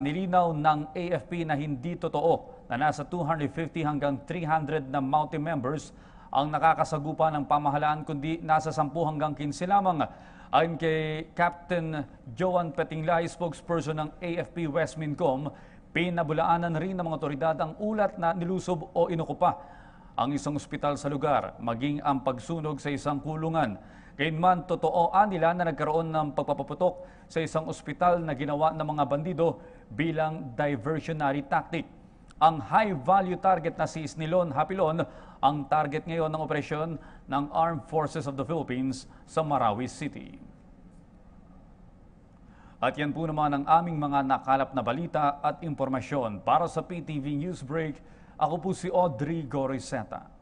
Nilinaw ng AFP na hindi totoo na nasa 250 hanggang 300 na Mountie members ang nakakasagupa ng pamahalaan, kundi nasa 10 hanggang 15 lamang. Ayon kay Captain Joan Petinglay, spokesperson ng AFP West Mincom, pinabulaanan rin ng mga otoridad ang ulat na nilusob o inukupa ang isang ospital sa lugar, maging ang pagsunog sa isang kulungan. Gayunman, totooan nila na nagkaroon ng pagpapaputok sa isang ospital na ginawa ng mga bandido bilang diversionary tactic. Ang high-value target na si Isnilon Hapilon ang target ngayon ng operasyon ng Armed Forces of the Philippines sa Marawi City. At yan po naman ang aming mga nakalap na balita at impormasyon. Para sa PTV Newsbreak, ako po si Audrey Goriseta.